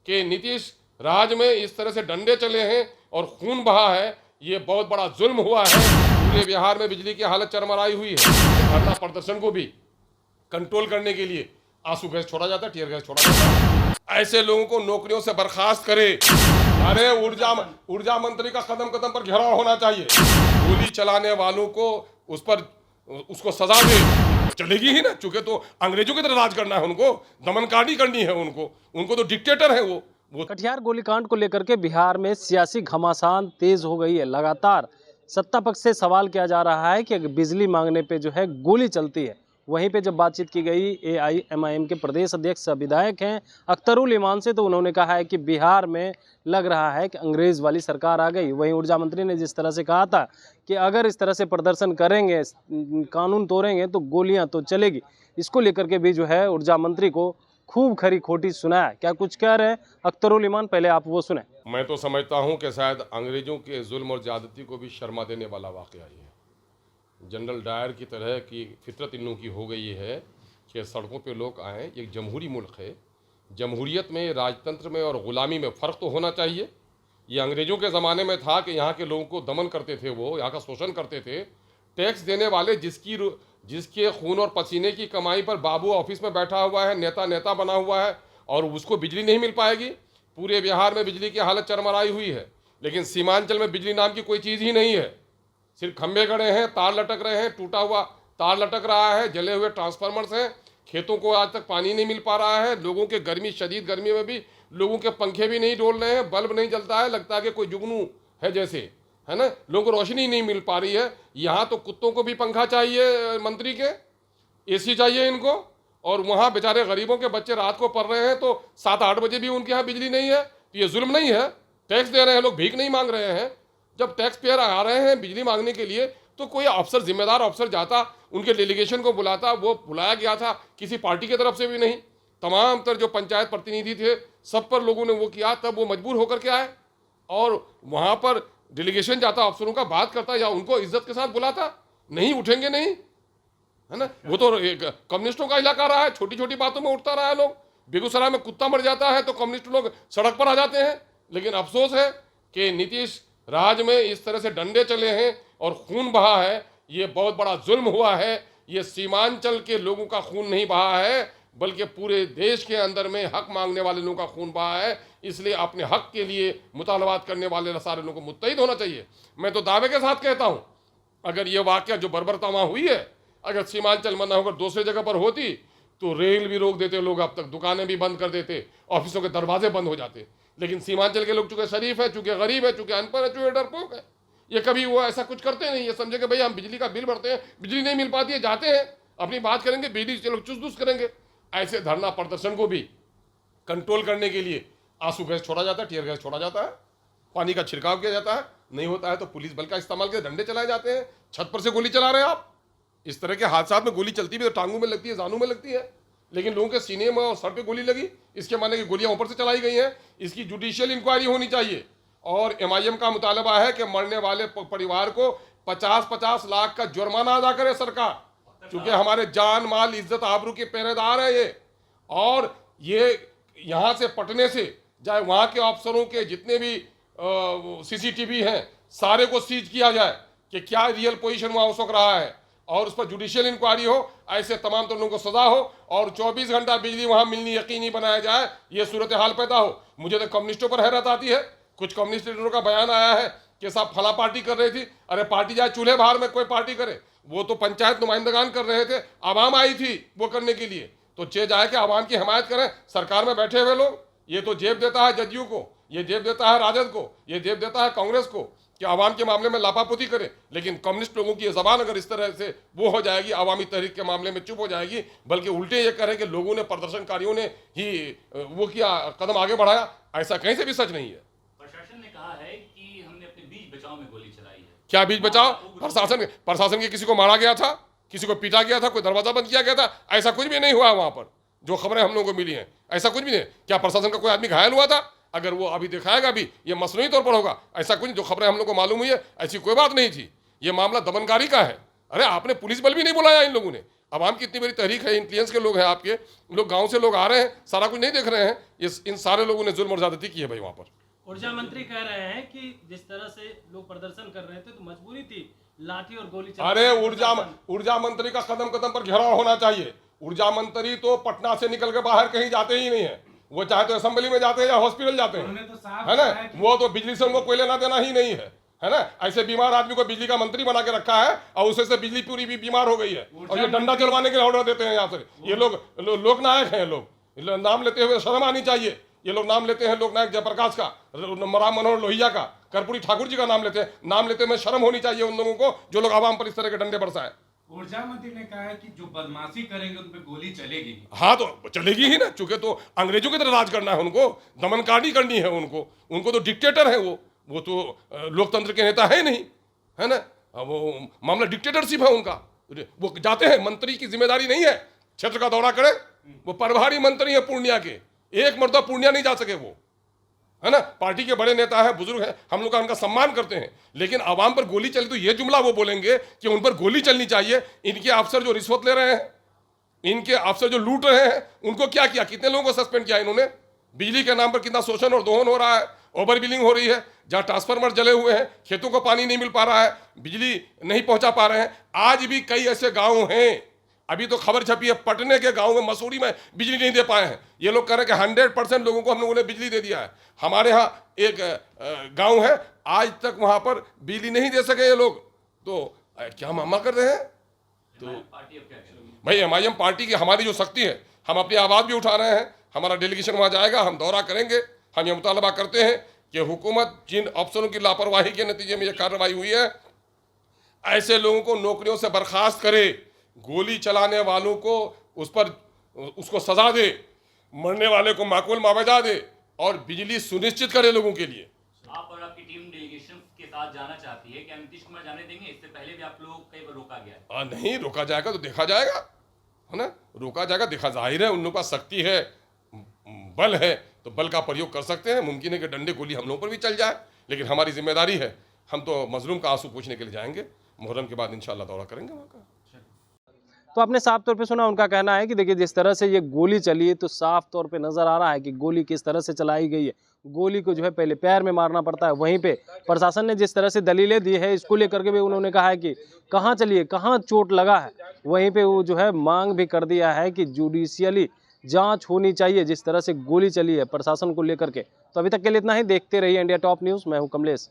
कि नीतीश राज में इस तरह से डंडे चले हैं और खून बहा है, ये बहुत बड़ा जुल्म हुआ है। पूरे बिहार में बिजली की हालत चरमराई हुई है। धरना प्रदर्शन को भी कंट्रोल करने के लिए आंसू गैस छोड़ा जाता है, टीयर गैस छोड़ा जाता है। ऐसे लोगों को नौकरियों से बर्खास्त करे। अरे ऊर्जा मंत्री का कदम कदम पर घेराव होना चाहिए। गोली चलाने वालों को उसको सजा दे, चलेगी ही ना, चूंकि तो अंग्रेजों की तरह राज करना है उनको, दमनकारी करनी है उनको तो डिक्टेटर है वो। कटिहार गोलीकांड को लेकर के बिहार में सियासी घमासान तेज हो गई है। लगातार सत्ता पक्ष से सवाल किया जा रहा है कि बिजली मांगने पे जो है गोली चलती है। वहीं पे जब बातचीत की गई AIMIM के प्रदेश अध्यक्ष विधायक हैं अख्तरुल इमान से, तो उन्होंने कहा है कि बिहार में लग रहा है कि अंग्रेज़ वाली सरकार आ गई। वहीं ऊर्जा मंत्री ने जिस तरह से कहा था कि अगर इस तरह से प्रदर्शन करेंगे, कानून तोड़ेंगे तो गोलियां तो चलेगी, इसको लेकर के भी जो है ऊर्जा मंत्री को खूब खरी खोटी सुनाया। क्या कुछ कह रहे हैं अख्तरुल इमान, पहले आप वो सुने। मैं तो समझता हूं कि शायद अंग्रेजों के जुल्म और ज्यादती को भी शर्मा देने वाला वाकया ही है। जनरल डायर की तरह की फितरत इन लोगों की हो गई है कि सड़कों पे लोग आएँ। एक जमहूरी मुल्क है, जमहूरियत में, राजतंत्र में और ग़ुलामी में फ़र्क तो होना चाहिए। ये अंग्रेज़ों के ज़माने में था कि यहाँ के लोगों को दमन करते थे, वो यहाँ का शोषण करते थे। टैक्स देने वाले जिसके खून और पसीने की कमाई पर बाबू ऑफिस में बैठा हुआ है, नेता बना हुआ है, और उसको बिजली नहीं मिल पाएगी। पूरे बिहार में बिजली की हालत चरमराई हुई है, लेकिन सीमांचल में बिजली नाम की कोई चीज़ ही नहीं है। सिर्फ खंभे गड़े हैं, तार लटक रहे हैं, टूटा हुआ तार लटक रहा है, जले हुए ट्रांसफार्मर्स हैं। खेतों को आज तक पानी नहीं मिल पा रहा है। लोगों के शदीद गर्मी में भी लोगों के पंखे भी नहीं डोल रहे हैं, बल्ब नहीं जलता है, लगता है कि कोई जुगनू है जैसे, है ना। लोगों को रोशनी नहीं मिल पा रही है। यहाँ तो कुत्तों को भी पंखा चाहिए मंत्री के, AC चाहिए इनको, और वहाँ बेचारे गरीबों के बच्चे रात को पढ़ रहे हैं तो 7-8 बजे भी उनके यहाँ बिजली नहीं है। तो ये जुल्म नहीं है? टैक्स दे रहे हैं लोग, भीख नहीं मांग रहे हैं। जब टैक्स पेयर आ रहे हैं बिजली मांगने के लिए तो कोई अफसर, जिम्मेदार अफसर जाता, उनके डेलीगेशन को बुलाता। वो बुलाया गया था किसी पार्टी की तरफ से भी नहीं। तमाम तर जो पंचायत प्रतिनिधि थे सब पर लोगों ने वो किया, तब वो मजबूर होकर के आए और वहाँ पर डेलीगेशन जाता, अफसरों का बात करता या उनको इज्जत के साथ बुलाता। नहीं उठेंगे नहीं, है ना। वो तो कम्युनिस्टों का इलाका रहा है, छोटी छोटी बातों में उठता रहा है। लोग, बेगूसराय में कुत्ता मर जाता है तो कम्युनिस्ट लोग सड़क पर आ जाते हैं। लेकिन अफसोस है कि नीतीश राज में इस तरह से डंडे चले हैं और खून बहा है, ये बहुत बड़ा जुल्म हुआ है। ये सीमांचल के लोगों का खून नहीं बहा है, बल्कि पूरे देश के अंदर में हक मांगने वाले लोगों का खून बहा है। इसलिए अपने हक के लिए मुतालबात करने वाले सारे लोगों को मुत्तहिद होना चाहिए। मैं तो दावे के साथ कहता हूँ, अगर ये वाकया जो बर्बरता वहाँ हुई है, अगर सीमांचल में न होकर दूसरी जगह पर होती तो रेल भी रोक देते लोग, अब तक दुकानें भी बंद कर देते, ऑफिसों के दरवाजे बंद हो जाते। लेकिन सीमांचल के लोग चूंकि शरीफ है, चूंकि गरीब है, चूंकि अनपढ़ है, चूंकि डरपोक है, ये कभी वो ऐसा कुछ करते नहीं। ये समझे कि भाई हम बिजली का बिल भरते हैं, बिजली नहीं मिल पाती है, जाते हैं अपनी बात करेंगे, बिजली से लोग चुस करेंगे। ऐसे धरना प्रदर्शन को भी कंट्रोल करने के लिए आंसू गैस छोड़ा जाता है, टीयर गैस छोड़ा जाता है, पानी का छिड़काव किया जाता है। नहीं होता है तो पुलिस बल का इस्तेमाल किया, डंडे चलाए जाते हैं। छत पर से गोली चला रहे हैं आप। इस तरह के हादसा में गोली चलती भी तो टांगों में लगती है, जानों में लगती है, लेकिन लोगों के सीने में और सर पे गोली लगी, इसके माने कि गोलियां ऊपर से चलाई गई हैं। इसकी जुडिशियल इंक्वायरी होनी चाहिए। और MIM का मुतालबा है कि मरने वाले परिवार को 50-50 लाख का जुर्माना अदा करे सरकार, क्योंकि हमारे जान माल इज्जत आबरू के पहरेदार है ये। और ये यहाँ से पटने से चाहे वहाँ के अफसरों के जितने भी CCTV हैं सारे को सीज किया जाए कि क्या रियल पोजीशन वहाँ उस वक्त रहा है, और उस पर जुडिशियल इंक्वायरी हो। ऐसे तमाम तो लोगों को सजा हो और 24 घंटा बिजली वहाँ मिलनी यकीनी बनाया जाए, ये सूरत हाल पैदा हो। मुझे तो कम्युनिस्टों पर हैरत आती है। कुछ कम्युनिस्ट लीडरों का बयान आया है कि साहब फला पार्टी कर रही थी। अरे पार्टी जाए चूल्हे बाहर में कोई पार्टी करे, वो तो पंचायत नुमाइंदगान कर रहे थे, आवाम आई थी वो करने के लिए। तो चे जाए कि आवाम की हिमायत करें। सरकार में बैठे हुए लोग, ये तो जेब देता है जदयू को, ये जेब देता है राजद को, ये जेब देता है कांग्रेस को कि आवाम के मामले में लापापुती करे। लेकिन कम्युनिस्ट लोगों की ये जबान अगर इस तरह से वो हो जाएगी, आवामी तहरीक के मामले में चुप हो जाएगी, बल्कि उल्टे ये करें कि लोगों ने, प्रदर्शनकारियों ने ही वो किया, कदम आगे बढ़ाया, ऐसा कहीं से भी सच नहीं है। प्रशासन ने कहा है कि हमने अपने बीच बचाव में गोली चलाई है। क्या बीच बचाव? प्रशासन के किसी को मारा गया था, किसी को पीटा गया था, कोई दरवाजा बंद किया गया था? ऐसा कुछ भी नहीं हुआ वहां पर, जो खबरें हम लोगों को मिली हैं ऐसा कुछ भी नहीं। क्या प्रशासन का कोई आदमी घायल हुआ था? अगर वो अभी दिखाएगा भी, ये मसनूई तौर पर होगा। ऐसा कुछ, जो खबरें हम लोग को मालूम हुई है ऐसी कोई बात नहीं थी। ये मामला दमनकारी का है। अरे आपने पुलिस बल भी नहीं बुलाया इन लोगों ने, आवाम की इतनी बड़ी तहरीक है, इंटेलिजेंस के लोग हैं आपके लोग, गांव से लोग आ रहे हैं, सारा कुछ नहीं देख रहे हैं। इन सारे लोगों ने जुल्म और ज्यादती की है भाई वहाँ पर। ऊर्जा मंत्री कह रहे हैं कि जिस तरह से लोग प्रदर्शन कर रहे थे तो मजबूरी थी लाठी और गोली चलाने अरे की। ऊर्जा मंत्री का कदम कदम पर घेराव होना चाहिए। ऊर्जा मंत्री तो पटना से निकल के बाहर कहीं जाते ही नहीं है, वो चाहे तो असेंबली में जाते हैं या हॉस्पिटल जाते हैं, है ना। वो तो बिजली से उनको कोई लेना देना ही नहीं है ना। ऐसे बीमार आदमी को बिजली का मंत्री बना के रखा है और उससे बिजली पूरी भी बीमार हो गई है, और ये डंडा चलवाने के ऑर्डर देते हैं यहाँ से। ये लोग नायक हैं, लोग नाम लेते हुए शर्म आनी चाहिए। ये लोग नाम लेते हैं लोकनायक जयप्रकाश का, राम मनोहर लोहिया का, कर्पूरी ठाकुर जी का नाम लेते हैं। नाम लेते में शर्म होनी चाहिए उन लोगों को जो लोग आवाम पर इस तरह के डंडे बरसाएं। ऊर्जा मंत्री ने कहा है कि जो बदमाशी करेंगे उन पे गोली चलेगी। हाँ तो चलेगी ही ना, चूंकि तो अंग्रेजों की तरह राज करना है उनको, दमनकारी करनी है उनको तो डिक्टेटर है वो तो लोकतंत्र के नेता है नहीं, है ना। वो मामला डिक्टेटरशिप है उनका। वो जाते हैं, मंत्री की जिम्मेदारी नहीं है क्षेत्र का दौरा करे, वो प्रभारी मंत्री है पूर्णिया के, एक मरतबा पूर्णिया नहीं जा सके वो, है ना। पार्टी के बड़े नेता हैं, बुजुर्ग हैं, हम लोग उनका सम्मान करते हैं, लेकिन आवाम पर गोली चली तो ये जुमला वो बोलेंगे कि उन पर गोली चलनी चाहिए। इनके अफसर जो रिश्वत ले रहे हैं, इनके अफसर जो लूट रहे हैं, उनको क्या किया, कितने लोगों को सस्पेंड किया इन्होंने। बिजली के नाम पर कितना शोषण और दोहन हो रहा है, ओवर बिलिंग हो रही है, जहाँ ट्रांसफार्मर जले हुए हैं, खेतों को पानी नहीं मिल पा रहा है, बिजली नहीं पहुंचा पा रहे हैं। आज भी कई ऐसे गाँव हैं, अभी तो खबर छपी है पटने के गांव में, मसूरी में बिजली नहीं दे पाए हैं। ये लोग कह रहे हैं कि 100% लोगों को हम लोगों ने बिजली दे दिया है। हमारे यहाँ एक गांव है, आज तक वहां पर बिजली नहीं दे सके ये लोग, तो क्या मामा कर रहे हैं। तो पार्टी अब क्या करेगी भाई MIM पार्टी की हमारी जो शक्ति है, हम अपनी आवाज़ भी उठा रहे हैं, हमारा डेलीगेशन वहाँ जाएगा, हम दौरा करेंगे। हम ये मुतालबा करते हैं कि हुकूमत जिन अफसरों की लापरवाही के नतीजे में ये कार्रवाई हुई है, ऐसे लोगों को नौकरियों से बर्खास्त करे, गोली चलाने वालों को उसको सजा दे, मरने वाले को माकूल मुआवजा दे, और बिजली सुनिश्चित करे लोगों के लिए। आप और आपकी टीम डेलीगेशन के साथ जाना चाहती है, क्या नीतीश कुमार जाने देंगे? इससे पहले भी आप लोग कई बार रोका गया है। नहीं रोका जाएगा तो देखा जाएगा, है ना। रोका जाएगा, देखा, जाहिर है उन लोगों का शक्ति है, बल है, तो बल का प्रयोग कर सकते हैं। मुमकिन है कि डंडे गोली हम लोगों पर भी चल जाए, लेकिन हमारी जिम्मेदारी है, हम तो मजलूम का आंसू पूछने के लिए जाएंगे। मुहर्रम के बाद इंशाल्लाह दौरा करेंगे वहाँ का। तो आपने साफ तौर पे सुना, उनका कहना है कि देखिए जिस तरह से ये गोली चली है तो साफ तौर पे नजर आ रहा है कि गोली किस तरह से चलाई गई है। गोली को जो है पहले पैर में मारना पड़ता है, वहीं पे प्रशासन ने जिस तरह से दलीलें दी है इसको लेकर के भी उन्होंने कहा है कि कहाँ चलिए, कहाँ चोट लगा है, वहीं पे वो जो है मांग भी कर दिया है कि जुडिशियली जांच होनी चाहिए जिस तरह से गोली चली है प्रशासन को लेकर के। तो अभी तक के लिए इतना ही। देखते रहिए इंडिया टॉप न्यूज़, मैं हूँ कमलेश।